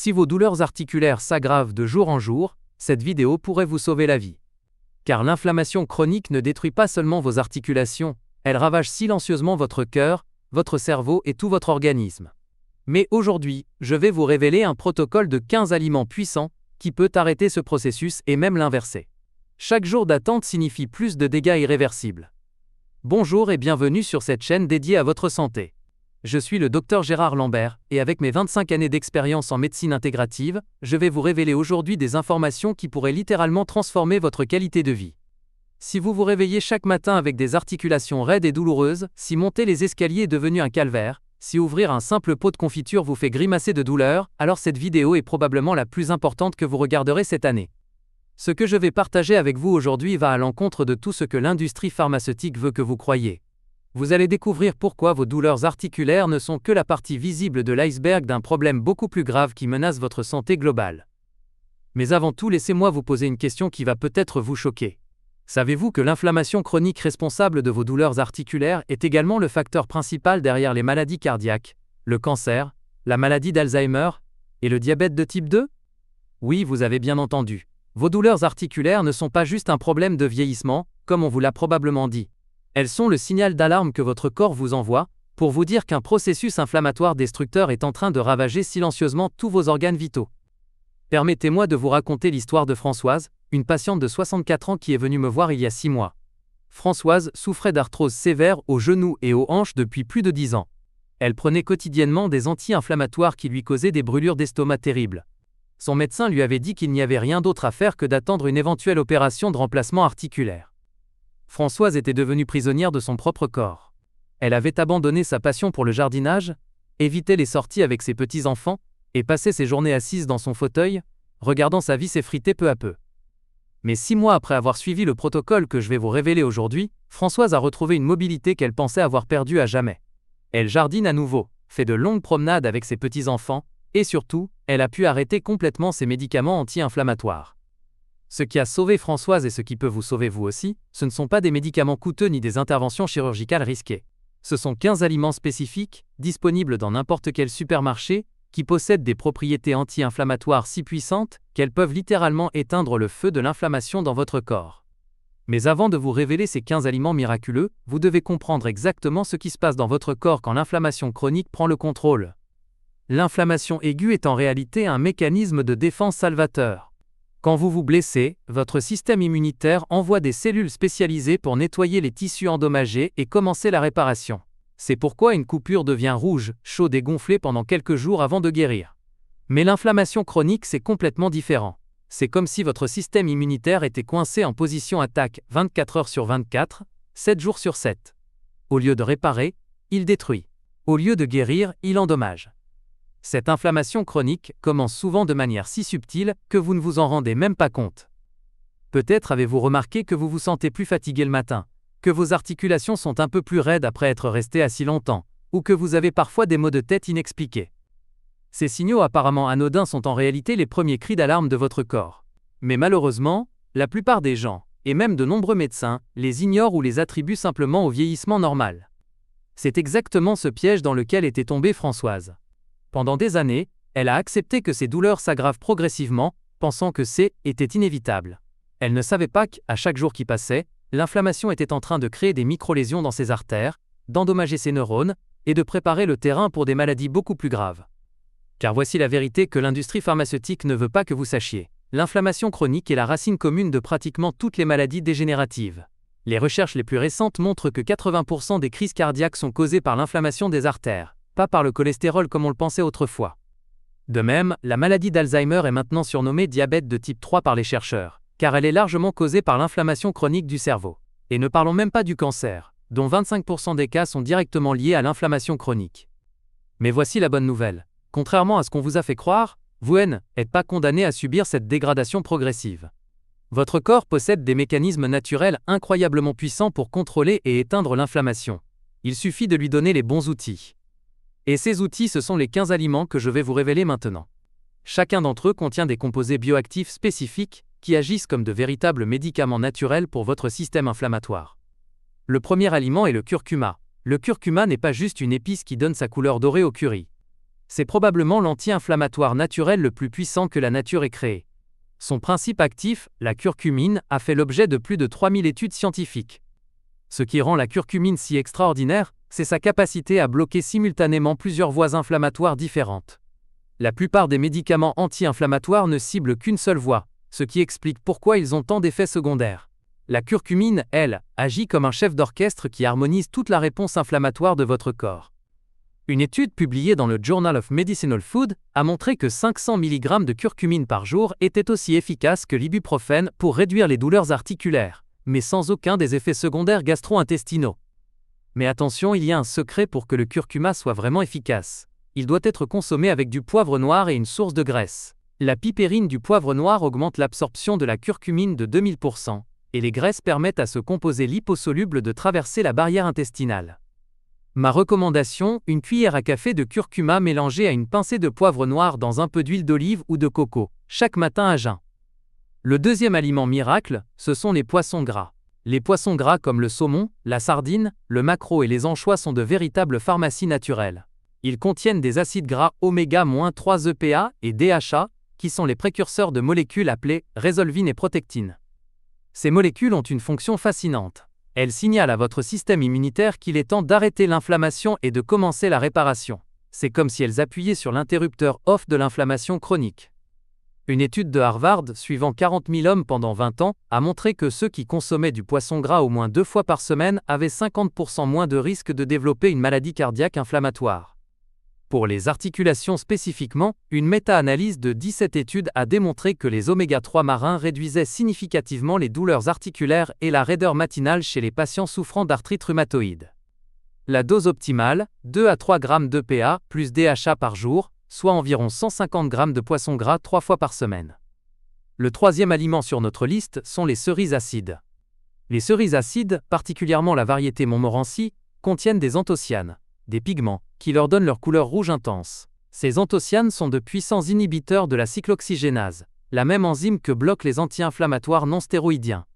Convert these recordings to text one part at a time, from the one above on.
Si vos douleurs articulaires s'aggravent de jour en jour, cette vidéo pourrait vous sauver la vie. Car l'inflammation chronique ne détruit pas seulement vos articulations, elle ravage silencieusement votre cœur, votre cerveau et tout votre organisme. Mais aujourd'hui, je vais vous révéler un protocole de 15 aliments puissants qui peut arrêter ce processus et même l'inverser. Chaque jour d'attente signifie plus de dégâts irréversibles. Bonjour et bienvenue sur cette chaîne dédiée à votre santé. Je suis le Dr Gérard Lambert, et avec mes 25 années d'expérience en médecine intégrative, je vais vous révéler aujourd'hui des informations qui pourraient littéralement transformer votre qualité de vie. Si vous vous réveillez chaque matin avec des articulations raides et douloureuses, si monter les escaliers est devenu un calvaire, si ouvrir un simple pot de confiture vous fait grimacer de douleur, alors cette vidéo est probablement la plus importante que vous regarderez cette année. Ce que je vais partager avec vous aujourd'hui va à l'encontre de tout ce que l'industrie pharmaceutique veut que vous croyiez. Vous allez découvrir pourquoi vos douleurs articulaires ne sont que la partie visible de l'iceberg d'un problème beaucoup plus grave qui menace votre santé globale. Mais avant tout, laissez-moi vous poser une question qui va peut-être vous choquer. Savez-vous que l'inflammation chronique responsable de vos douleurs articulaires est également le facteur principal derrière les maladies cardiaques, le cancer, la maladie d'Alzheimer et le diabète de type 2 ? Oui, vous avez bien entendu. Vos douleurs articulaires ne sont pas juste un problème de vieillissement, comme on vous l'a probablement dit. Elles sont le signal d'alarme que votre corps vous envoie, pour vous dire qu'un processus inflammatoire destructeur est en train de ravager silencieusement tous vos organes vitaux. Permettez-moi de vous raconter l'histoire de Françoise, une patiente de 64 ans qui est venue me voir il y a 6 mois. Françoise souffrait d'arthrose sévère aux genoux et aux hanches depuis plus de 10 ans. Elle prenait quotidiennement des anti-inflammatoires qui lui causaient des brûlures d'estomac terribles. Son médecin lui avait dit qu'il n'y avait rien d'autre à faire que d'attendre une éventuelle opération de remplacement articulaire. Françoise était devenue prisonnière de son propre corps. Elle avait abandonné sa passion pour le jardinage, évitait les sorties avec ses petits-enfants, et passait ses journées assise dans son fauteuil, regardant sa vie s'effriter peu à peu. Mais 6 mois après avoir suivi le protocole que je vais vous révéler aujourd'hui, Françoise a retrouvé une mobilité qu'elle pensait avoir perdue à jamais. Elle jardine à nouveau, fait de longues promenades avec ses petits-enfants, et surtout, elle a pu arrêter complètement ses médicaments anti-inflammatoires. Ce qui a sauvé Françoise et ce qui peut vous sauver vous aussi, ce ne sont pas des médicaments coûteux ni des interventions chirurgicales risquées. Ce sont 15 aliments spécifiques, disponibles dans n'importe quel supermarché, qui possèdent des propriétés anti-inflammatoires si puissantes qu'elles peuvent littéralement éteindre le feu de l'inflammation dans votre corps. Mais avant de vous révéler ces 15 aliments miraculeux, vous devez comprendre exactement ce qui se passe dans votre corps quand l'inflammation chronique prend le contrôle. L'inflammation aiguë est en réalité un mécanisme de défense salvateur. Quand vous vous blessez, votre système immunitaire envoie des cellules spécialisées pour nettoyer les tissus endommagés et commencer la réparation. C'est pourquoi une coupure devient rouge, chaude et gonflée pendant quelques jours avant de guérir. Mais l'inflammation chronique, c'est complètement différent. C'est comme si votre système immunitaire était coincé en position attaque 24 heures sur 24, 7 jours sur 7. Au lieu de réparer, il détruit. Au lieu de guérir, il endommage. Cette inflammation chronique commence souvent de manière si subtile que vous ne vous en rendez même pas compte. Peut-être avez-vous remarqué que vous vous sentez plus fatigué le matin, que vos articulations sont un peu plus raides après être resté assis longtemps, ou que vous avez parfois des maux de tête inexpliqués. Ces signaux apparemment anodins sont en réalité les premiers cris d'alarme de votre corps. Mais malheureusement, la plupart des gens, et même de nombreux médecins, les ignorent ou les attribuent simplement au vieillissement normal. C'est exactement ce piège dans lequel était tombée Françoise. Pendant des années, elle a accepté que ses douleurs s'aggravent progressivement, pensant que était inévitable. Elle ne savait pas qu'à chaque jour qui passait, l'inflammation était en train de créer des micro-lésions dans ses artères, d'endommager ses neurones, et de préparer le terrain pour des maladies beaucoup plus graves. Car voici la vérité que l'industrie pharmaceutique ne veut pas que vous sachiez. L'inflammation chronique est la racine commune de pratiquement toutes les maladies dégénératives. Les recherches les plus récentes montrent que 80% des crises cardiaques sont causées par l'inflammation des artères, pas par le cholestérol comme on le pensait autrefois. De même, la maladie d'Alzheimer est maintenant surnommée diabète de type 3 par les chercheurs, car elle est largement causée par l'inflammation chronique du cerveau. Et ne parlons même pas du cancer, dont 25% des cas sont directement liés à l'inflammation chronique. Mais voici la bonne nouvelle. Contrairement à ce qu'on vous a fait croire, vous n'êtes pas condamné à subir cette dégradation progressive. Votre corps possède des mécanismes naturels incroyablement puissants pour contrôler et éteindre l'inflammation. Il suffit de lui donner les bons outils. Et ces outils, ce sont les 15 aliments que je vais vous révéler maintenant. Chacun d'entre eux contient des composés bioactifs spécifiques qui agissent comme de véritables médicaments naturels pour votre système inflammatoire. Le premier aliment est le curcuma. Le curcuma n'est pas juste une épice qui donne sa couleur dorée au curry. C'est probablement l'anti-inflammatoire naturel le plus puissant que la nature ait créé. Son principe actif, la curcumine, a fait l'objet de plus de 3000 études scientifiques. Ce qui rend la curcumine si extraordinaire, c'est sa capacité à bloquer simultanément plusieurs voies inflammatoires différentes. La plupart des médicaments anti-inflammatoires ne ciblent qu'une seule voie, ce qui explique pourquoi ils ont tant d'effets secondaires. La curcumine, elle, agit comme un chef d'orchestre qui harmonise toute la réponse inflammatoire de votre corps. Une étude publiée dans le Journal of Medicinal Food a montré que 500 mg de curcumine par jour était aussi efficace que l'ibuprofène pour réduire les douleurs articulaires, mais sans aucun des effets secondaires gastro-intestinaux. Mais attention, il y a un secret pour que le curcuma soit vraiment efficace. Il doit être consommé avec du poivre noir et une source de graisse. La pipérine du poivre noir augmente l'absorption de la curcumine de 2000%, et les graisses permettent à ce composé liposoluble de traverser la barrière intestinale. Ma recommandation, une cuillère à café de curcuma mélangée à une pincée de poivre noir dans un peu d'huile d'olive ou de coco, chaque matin à jeun. Le deuxième aliment miracle, ce sont les poissons gras. Les poissons gras comme le saumon, la sardine, le maquereau et les anchois sont de véritables pharmacies naturelles. Ils contiennent des acides gras oméga-3 EPA et DHA, qui sont les précurseurs de molécules appelées résolvine et protectine. Ces molécules ont une fonction fascinante. Elles signalent à votre système immunitaire qu'il est temps d'arrêter l'inflammation et de commencer la réparation. C'est comme si elles appuyaient sur l'interrupteur off de l'inflammation chronique. Une étude de Harvard, suivant 40 000 hommes pendant 20 ans, a montré que ceux qui consommaient du poisson gras au moins 2 fois par semaine avaient 50% moins de risque de développer une maladie cardiaque inflammatoire. Pour les articulations spécifiquement, une méta-analyse de 17 études a démontré que les oméga-3 marins réduisaient significativement les douleurs articulaires et la raideur matinale chez les patients souffrant d'arthrite rhumatoïde. La dose optimale, 2 à 3 g d'EPA plus DHA par jour, soit environ 150 g de poisson gras 3 fois par semaine. Le troisième aliment sur notre liste sont les cerises acides. Les cerises acides, particulièrement la variété Montmorency, contiennent des anthocyanes, des pigments, qui leur donnent leur couleur rouge intense. Ces anthocyanes sont de puissants inhibiteurs de la cyclooxygénase, la même enzyme que bloque les anti-inflammatoires non stéroïdiens.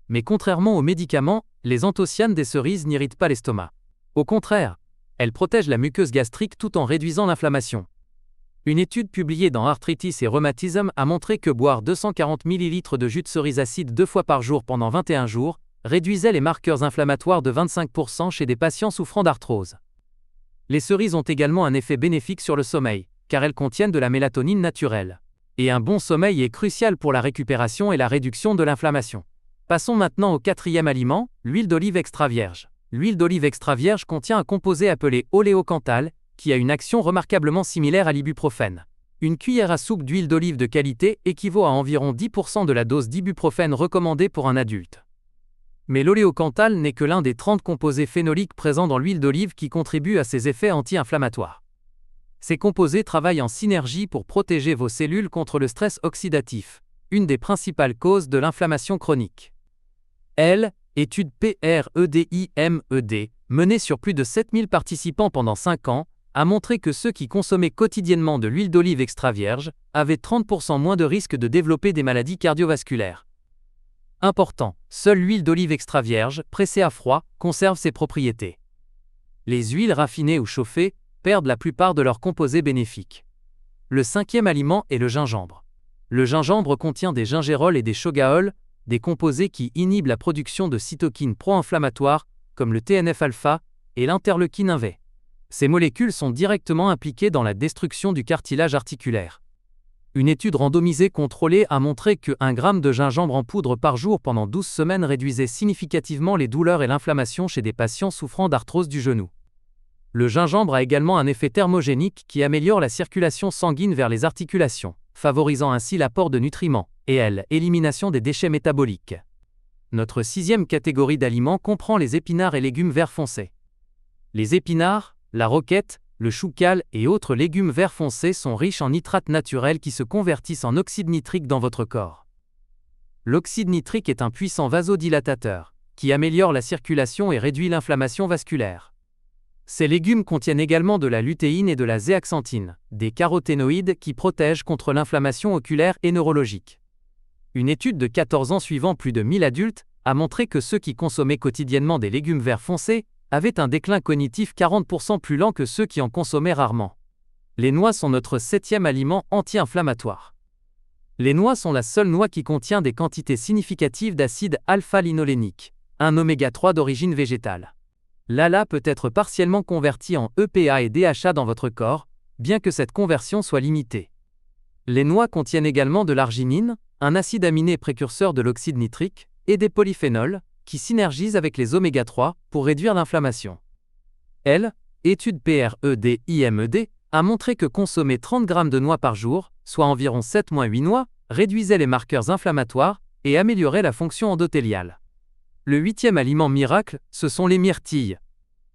Mais contrairement aux médicaments, les anthocyanes des cerises n'irritent pas l'estomac. Au contraire, elles protègent la muqueuse gastrique tout en réduisant l'inflammation. Une étude publiée dans Arthritis et Rheumatism a montré que boire 240 ml de jus de cerise acide 2 fois par jour pendant 21 jours réduisait les marqueurs inflammatoires de 25% chez des patients souffrant d'arthrose. Les cerises ont également un effet bénéfique sur le sommeil, car elles contiennent de la mélatonine naturelle. Et un bon sommeil est crucial pour la récupération et la réduction de l'inflammation. Passons maintenant au quatrième aliment, l'huile d'olive extra vierge. L'huile d'olive extra vierge contient un composé appelé oléocanthal, qui a une action remarquablement similaire à l'ibuprofène. Une cuillère à soupe d'huile d'olive de qualité équivaut à environ 10% de la dose d'ibuprofène recommandée pour un adulte. Mais l'oléocanthal n'est que l'un des 30 composés phénoliques présents dans l'huile d'olive qui contribuent à ses effets anti-inflammatoires. Ces composés travaillent en synergie pour protéger vos cellules contre le stress oxydatif, une des principales causes de l'inflammation chronique. Étude PREDIMED, menée sur plus de 7000 participants pendant 5 ans, a montré que ceux qui consommaient quotidiennement de l'huile d'olive extra vierge avaient 30% moins de risque de développer des maladies cardiovasculaires. Important, seule l'huile d'olive extra vierge, pressée à froid, conserve ses propriétés. Les huiles raffinées ou chauffées perdent la plupart de leurs composés bénéfiques. Le cinquième aliment est le gingembre. Le gingembre contient des gingérols et des chogaols, des composés qui inhibent la production de cytokines pro-inflammatoires, comme le TNF-alpha et l'interleukine 1V. Ces molécules sont directement impliquées dans la destruction du cartilage articulaire. Une étude randomisée contrôlée a montré que 1 g de gingembre en poudre par jour pendant 12 semaines réduisait significativement les douleurs et l'inflammation chez des patients souffrant d'arthrose du genou. Le gingembre a également un effet thermogénique qui améliore la circulation sanguine vers les articulations, favorisant ainsi l'apport de nutriments et l'élimination des déchets métaboliques. Notre sixième catégorie d'aliments comprend les épinards et légumes verts foncés. Les épinards, la roquette, le choucal et autres légumes verts foncés sont riches en nitrates naturels qui se convertissent en oxyde nitrique dans votre corps. L'oxyde nitrique est un puissant vasodilatateur, qui améliore la circulation et réduit l'inflammation vasculaire. Ces légumes contiennent également de la lutéine et de la zéaxanthine, des caroténoïdes qui protègent contre l'inflammation oculaire et neurologique. Une étude de 14 ans suivant plus de 1000 adultes a montré que ceux qui consommaient quotidiennement des légumes verts foncés avaient un déclin cognitif 40% plus lent que ceux qui en consommaient rarement. Les noix sont notre 7e aliment anti-inflammatoire. Les noix sont la seule noix qui contient des quantités significatives d'acide alpha-linolénique, un oméga 3 d'origine végétale. L'ALA peut être partiellement converti en EPA et DHA dans votre corps, bien que cette conversion soit limitée. Les noix contiennent également de l'arginine, un acide aminé précurseur de l'oxyde nitrique, et des polyphénols, qui synergisent avec les oméga 3 pour réduire l'inflammation. Étude PRED-IMED, a montré que consommer 30 g de noix par jour, soit environ 7-8 noix, réduisait les marqueurs inflammatoires et améliorait la fonction endothéliale. Le 8e aliment miracle, ce sont les myrtilles.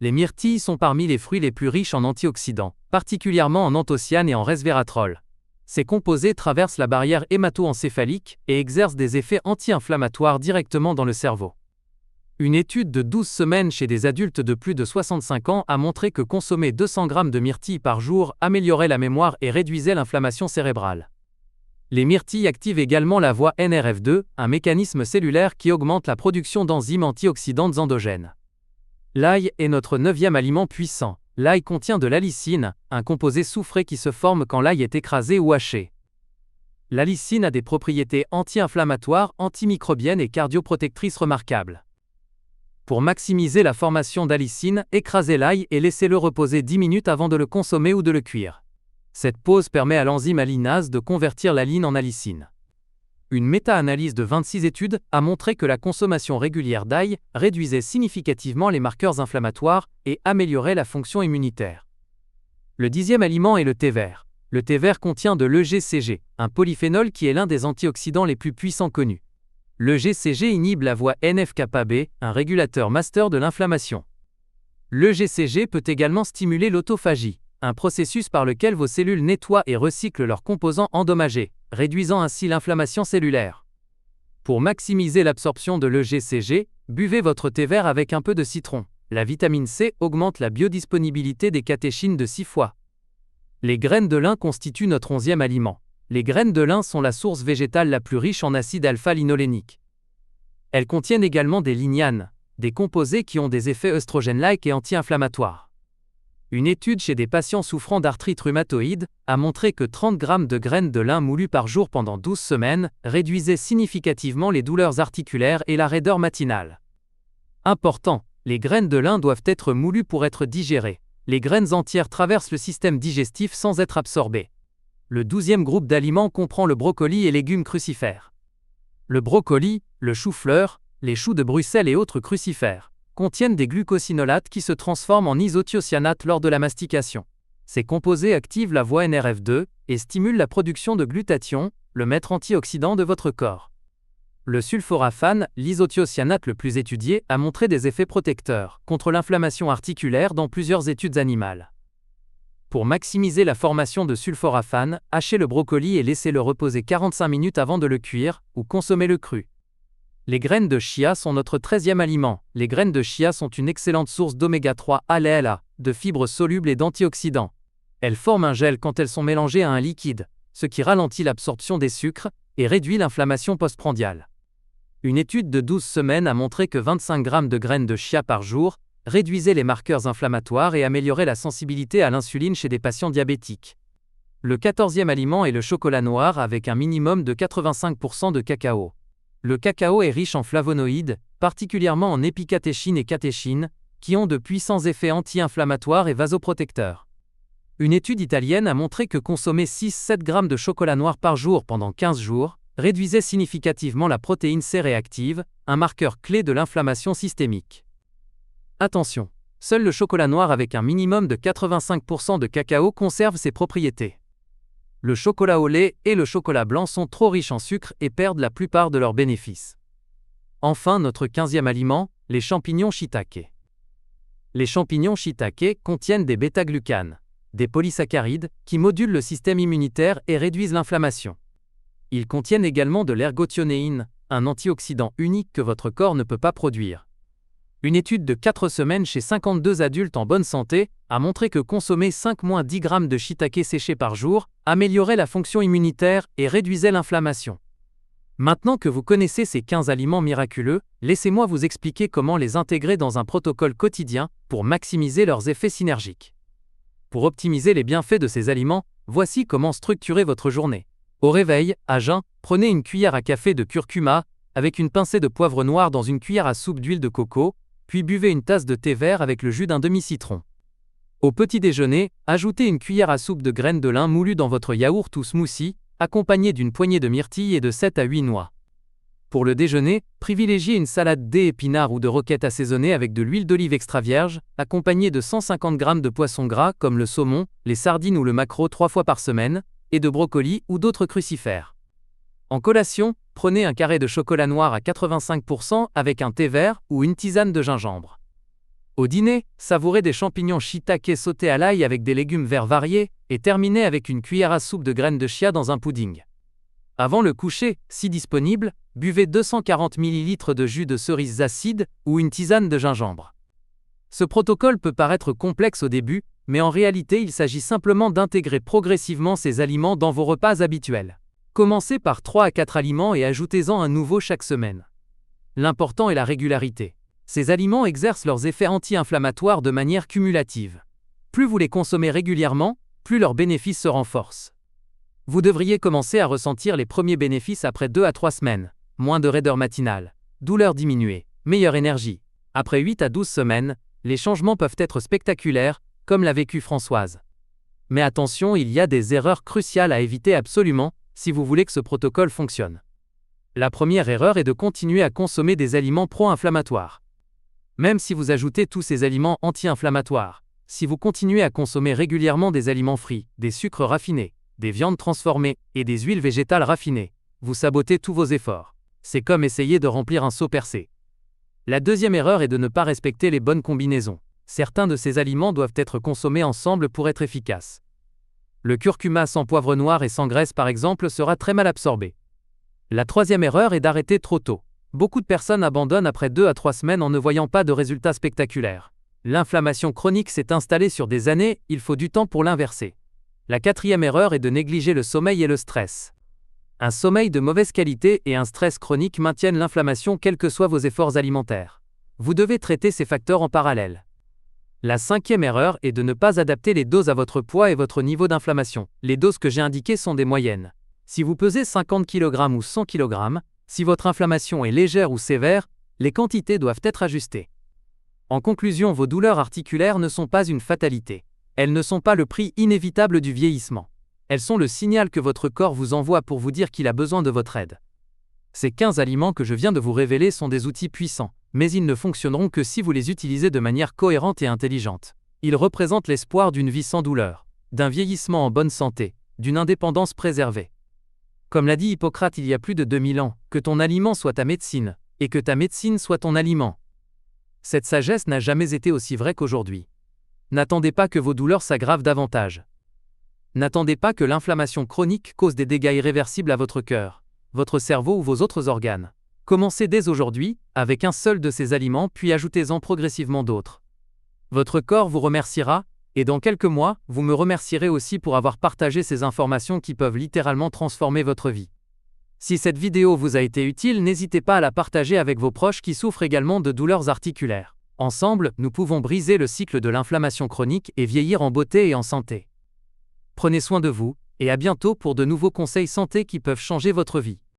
Les myrtilles sont parmi les fruits les plus riches en antioxydants, particulièrement en anthocyanes et en resveratrol. Ces composés traversent la barrière hémato-encéphalique et exercent des effets anti-inflammatoires directement dans le cerveau. Une étude de 12 semaines chez des adultes de plus de 65 ans a montré que consommer 200 g de myrtilles par jour améliorait la mémoire et réduisait l'inflammation cérébrale. Les myrtilles activent également la voie NRF2, un mécanisme cellulaire qui augmente la production d'enzymes antioxydantes endogènes. L'ail est notre 9e aliment puissant. L'ail contient de l'allicine, un composé soufré qui se forme quand l'ail est écrasé ou haché. L'allicine a des propriétés anti-inflammatoires, antimicrobiennes et cardioprotectrices remarquables. Pour maximiser la formation d'allicine, écrasez l'ail et laissez-le reposer 10 minutes avant de le consommer ou de le cuire. Cette pause permet à l'enzyme alinase de convertir l'aline en allicine. Une méta-analyse de 26 études a montré que la consommation régulière d'ail réduisait significativement les marqueurs inflammatoires et améliorait la fonction immunitaire. Le 10e aliment est le thé vert. Le thé vert contient de l'EGCG, un polyphénol qui est l'un des antioxydants les plus puissants connus. L'EGCG inhibe la voie NF-κB, un régulateur master de l'inflammation. L'EGCG peut également stimuler l'autophagie, un processus par lequel vos cellules nettoient et recyclent leurs composants endommagés, réduisant ainsi l'inflammation cellulaire. Pour maximiser l'absorption de l'EGCG, buvez votre thé vert avec un peu de citron. La vitamine C augmente la biodisponibilité des catéchines de 6 fois. Les graines de lin constituent notre 11e aliment. Les graines de lin sont la source végétale la plus riche en acide alpha-linolénique. Elles contiennent également des lignanes, des composés qui ont des effets œstrogènes-like et anti-inflammatoires. Une étude chez des patients souffrant d'arthrite rhumatoïde a montré que 30 g de graines de lin moulues par jour pendant 12 semaines réduisaient significativement les douleurs articulaires et la raideur matinale. Important, les graines de lin doivent être moulues pour être digérées. Les graines entières traversent le système digestif sans être absorbées. Le 12e groupe d'aliments comprend le brocoli et légumes crucifères. Le brocoli, le chou-fleur, les choux de Bruxelles et autres crucifères contiennent des glucosinolates qui se transforment en isothiocyanate lors de la mastication. Ces composés activent la voie NRF2 et stimulent la production de glutathion, le maître antioxydant de votre corps. Le sulforaphane, l'isothiocyanate le plus étudié, a montré des effets protecteurs contre l'inflammation articulaire dans plusieurs études animales. Pour maximiser la formation de sulforaphane, hachez le brocoli et laissez-le reposer 45 minutes avant de le cuire, ou consommez-le cru. Les graines de chia sont notre 13e aliment. Les graines de chia sont une excellente source d'oméga 3 ALA, de fibres solubles et d'antioxydants. Elles forment un gel quand elles sont mélangées à un liquide, ce qui ralentit l'absorption des sucres et réduit l'inflammation postprandiale. Une étude de 12 semaines a montré que 25 g de graines de chia par jour réduisait les marqueurs inflammatoires et améliorait la sensibilité à l'insuline chez des patients diabétiques. Le 14e aliment est le chocolat noir avec un minimum de 85% de cacao. Le cacao est riche en flavonoïdes, particulièrement en épicatéchine et catéchine, qui ont de puissants effets anti-inflammatoires et vasoprotecteurs. Une étude italienne a montré que consommer 6-7 g de chocolat noir par jour pendant 15 jours réduisait significativement la protéine C réactive, un marqueur clé de l'inflammation systémique. Attention, seul le chocolat noir avec un minimum de 85% de cacao conserve ses propriétés. Le chocolat au lait et le chocolat blanc sont trop riches en sucre et perdent la plupart de leurs bénéfices. Enfin, notre 15e aliment, les champignons shiitake. Les champignons shiitake contiennent des bêta-glucanes, des polysaccharides qui modulent le système immunitaire et réduisent l'inflammation. Ils contiennent également de l'ergothionéine, un antioxydant unique que votre corps ne peut pas produire. Une étude de 4 semaines chez 52 adultes en bonne santé a montré que consommer 5-10 g de shiitake séché par jour améliorait la fonction immunitaire et réduisait l'inflammation. Maintenant que vous connaissez ces 15 aliments miraculeux, laissez-moi vous expliquer comment les intégrer dans un protocole quotidien pour maximiser leurs effets synergiques. Pour optimiser les bienfaits de ces aliments, voici comment structurer votre journée. Au réveil, à jeun, prenez une cuillère à café de curcuma, avec une pincée de poivre noir dans une cuillère à soupe d'huile de coco, puis buvez une tasse de thé vert avec le jus d'un demi-citron. Au petit déjeuner, ajoutez une cuillère à soupe de graines de lin moulues dans votre yaourt ou smoothie, accompagné d'une poignée de myrtilles et de 7 à 8 noix. Pour le déjeuner, privilégiez une salade d'épinards ou de roquettes assaisonnée avec de l'huile d'olive extra vierge, accompagnée de 150 g de poissons gras comme le saumon, les sardines ou le maquereau 3 fois par semaine, et de brocolis ou d'autres crucifères. En collation, prenez un carré de chocolat noir à 85% avec un thé vert ou une tisane de gingembre. Au dîner, savourez des champignons shiitake sautés à l'ail avec des légumes verts variés, et terminez avec une cuillère à soupe de graines de chia dans un pudding. Avant le coucher, si disponible, buvez 240 ml de jus de cerises acides ou une tisane de gingembre. Ce protocole peut paraître complexe au début, mais en réalité il s'agit simplement d'intégrer progressivement ces aliments dans vos repas habituels. Commencez par 3 à 4 aliments et ajoutez-en un nouveau chaque semaine. L'important est la régularité. Ces aliments exercent leurs effets anti-inflammatoires de manière cumulative. Plus vous les consommez régulièrement, plus leurs bénéfices se renforcent. Vous devriez commencer à ressentir les premiers bénéfices après 2 à 3 semaines. Moins de raideur matinale, douleurs diminuées, meilleure énergie. Après 8 à 12 semaines, les changements peuvent être spectaculaires, comme l'a vécu Françoise. Mais attention, il y a des erreurs cruciales à éviter absolument, si vous voulez que ce protocole fonctionne. La première erreur est de continuer à consommer des aliments pro-inflammatoires. Même si vous ajoutez tous ces aliments anti-inflammatoires, si vous continuez à consommer régulièrement des aliments frits, des sucres raffinés, des viandes transformées et des huiles végétales raffinées, vous sabotez tous vos efforts. C'est comme essayer de remplir un seau percé. La deuxième erreur est de ne pas respecter les bonnes combinaisons. Certains de ces aliments doivent être consommés ensemble pour être efficaces. Le curcuma sans poivre noir et sans graisse par exemple sera très mal absorbé. La troisième erreur est d'arrêter trop tôt. Beaucoup de personnes abandonnent après 2 à 3 semaines en ne voyant pas de résultats spectaculaires. L'inflammation chronique s'est installée sur des années, il faut du temps pour l'inverser. La quatrième erreur est de négliger le sommeil et le stress. Un sommeil de mauvaise qualité et un stress chronique maintiennent l'inflammation quels que soient vos efforts alimentaires. Vous devez traiter ces facteurs en parallèle. La cinquième erreur est de ne pas adapter les doses à votre poids et votre niveau d'inflammation. Les doses que j'ai indiquées sont des moyennes. Si vous pesez 50 kg ou 100 kg, si votre inflammation est légère ou sévère, les quantités doivent être ajustées. En conclusion, vos douleurs articulaires ne sont pas une fatalité. Elles ne sont pas le prix inévitable du vieillissement. Elles sont le signal que votre corps vous envoie pour vous dire qu'il a besoin de votre aide. Ces 15 aliments que je viens de vous révéler sont des outils puissants, mais ils ne fonctionneront que si vous les utilisez de manière cohérente et intelligente. Ils représentent l'espoir d'une vie sans douleur, d'un vieillissement en bonne santé, d'une indépendance préservée. Comme l'a dit Hippocrate il y a plus de 2000 ans, que ton aliment soit ta médecine, et que ta médecine soit ton aliment. Cette sagesse n'a jamais été aussi vraie qu'aujourd'hui. N'attendez pas que vos douleurs s'aggravent davantage. N'attendez pas que l'inflammation chronique cause des dégâts irréversibles à votre cœur, votre cerveau ou vos autres organes. Commencez dès aujourd'hui, avec un seul de ces aliments puis ajoutez-en progressivement d'autres. Votre corps vous remerciera, et dans quelques mois, vous me remercierez aussi pour avoir partagé ces informations qui peuvent littéralement transformer votre vie. Si cette vidéo vous a été utile, n'hésitez pas à la partager avec vos proches qui souffrent également de douleurs articulaires. Ensemble, nous pouvons briser le cycle de l'inflammation chronique et vieillir en beauté et en santé. Prenez soin de vous, et à bientôt pour de nouveaux conseils santé qui peuvent changer votre vie.